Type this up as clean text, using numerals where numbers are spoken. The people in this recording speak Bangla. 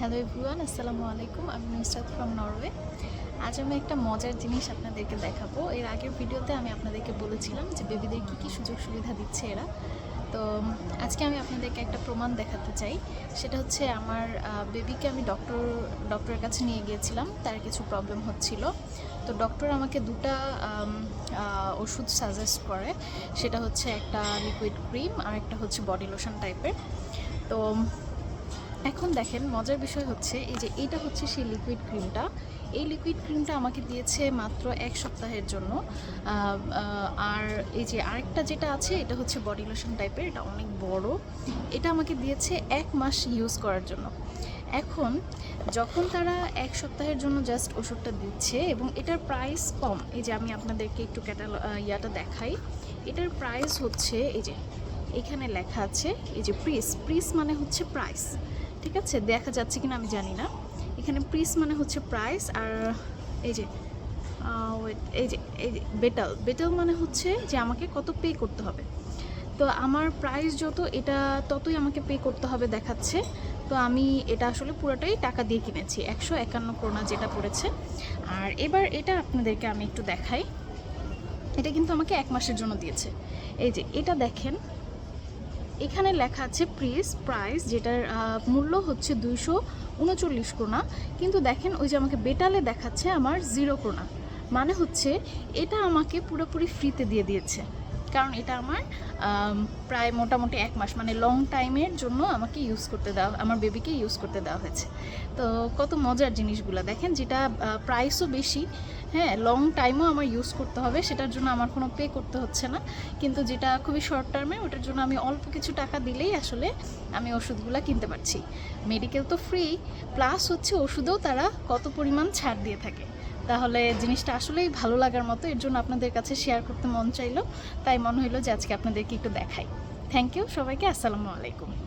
হ্যালো এভরিওয়ান, আসসালামু আলাইকুম। আমি নুসরাত ফ্রম নরওয়ে। আজ আমি একটা মজার জিনিস আপনাদেরকে দেখাবো। এর আগের ভিডিওতে আমি আপনাদেরকে বলেছিলাম যে বেবিদের কী কী সুযোগ সুবিধা দিচ্ছে এরা। তো আজকে আমি আপনাদেরকে একটা প্রমাণ দেখাতে চাই। সেটা হচ্ছে আমার বেবিকে আমি ডক্টরের কাছে নিয়ে গিয়েছিলাম, তার কিছু প্রবলেম হচ্ছিল। তো ডক্টর আমাকে দুটা ওষুধ সাজেস্ট করে। সেটা হচ্ছে একটা লিকুইড ক্রিম আর একটা হচ্ছে বডি লোশন টাইপের। তো এখন দেখেন, মজার বিষয় হচ্ছে এই যে এইটা হচ্ছে সেই লিকুইড ক্রিমটা। এই লিকুইড ক্রিমটা আমাকে দিয়েছে মাত্র 1 সপ্তাহের জন্য। আর এই যে আরেকটা যেটা আছে এটা হচ্ছে বডি লোশন টাইপের, এটা অনেক বড়। এটা আমাকে দিয়েছে 1 মাস ইউজ করার জন্য। এখন যখন তারা 1 সপ্তাহের জন্য জাস্ট ওষুধটা দিচ্ছে এবং এটার প্রাইস কম, এই যে আমি আপনাদেরকে একটু ইয়াটা দেখাই। এটার প্রাইস হচ্ছে এই যে এখানে লেখা আছে, এই যে প্রিস মানে হচ্ছে প্রাইস, ঠিক আছে? দেখা যাচ্ছে কিনা আমি জানি না। এখানে প্রিস মানে হচ্ছে প্রাইস, আর এই যে এই যে বেটাল মানে হচ্ছে যে আমাকে কত পে করতে হবে। তো আমার প্রাইস যত, এটা ততই আমাকে পে করতে হবে দেখাচ্ছে। তো আমি এটা আসলে পুরোটাই টাকা দিয়ে কিনেছি, 151 করোনা যেটা পড়েছে। আর এবার এটা আপনাদেরকে আমি একটু দেখাই। এটা কিন্তু আমাকে 1 মাসের জন্য দিয়েছে। এই যে এটা দেখেন, এখানে লেখা আছে প্রাইস, যেটার মূল্য হচ্ছে 239 করোনা। কিন্তু দেখেন ওই যে আমাকে বেটালে দেখাচ্ছে আমার 0 করোনা। মানে হচ্ছে এটা আমাকে পুরোপুরি ফ্রিতে দিয়ে দিয়েছে, কারণ এটা আমার প্রায় মোটামুটি 1 মাস, মানে লং টাইমের জন্য আমাকে ইউজ করতে দেওয়া, আমার বেবিকে ইউজ করতে দেওয়া হয়েছে। তো কত মজার জিনিসগুলো দেখেন, যেটা প্রাইসও বেশি, হ্যাঁ, লং টাইমও আমার ইউজ করতে হবে, সেটার জন্য আমার কোনো পে করতে হচ্ছে না। কিন্তু যেটা খুবই শর্ট টার্মে, ওটার জন্য আমি অল্প কিছু টাকা দিলেই আসলে আমি ওষুধগুলো কিনতে পারছি। মেডিকেল তো ফ্রি, প্লাস হচ্ছে ওষুধেও তারা কত পরিমাণ ছাড় দিয়ে থাকে। তাহলে জিনিসটা আসলেই ভালো লাগার মতো, এর জন্য আপনাদের কাছে শেয়ার করতে মন চাইলো, তাই মনে হইলো যে আজকে আপনাদেরকে একটু দেখাই। থ্যাংক ইউ সবাইকে, আসসালামু আলাইকুম।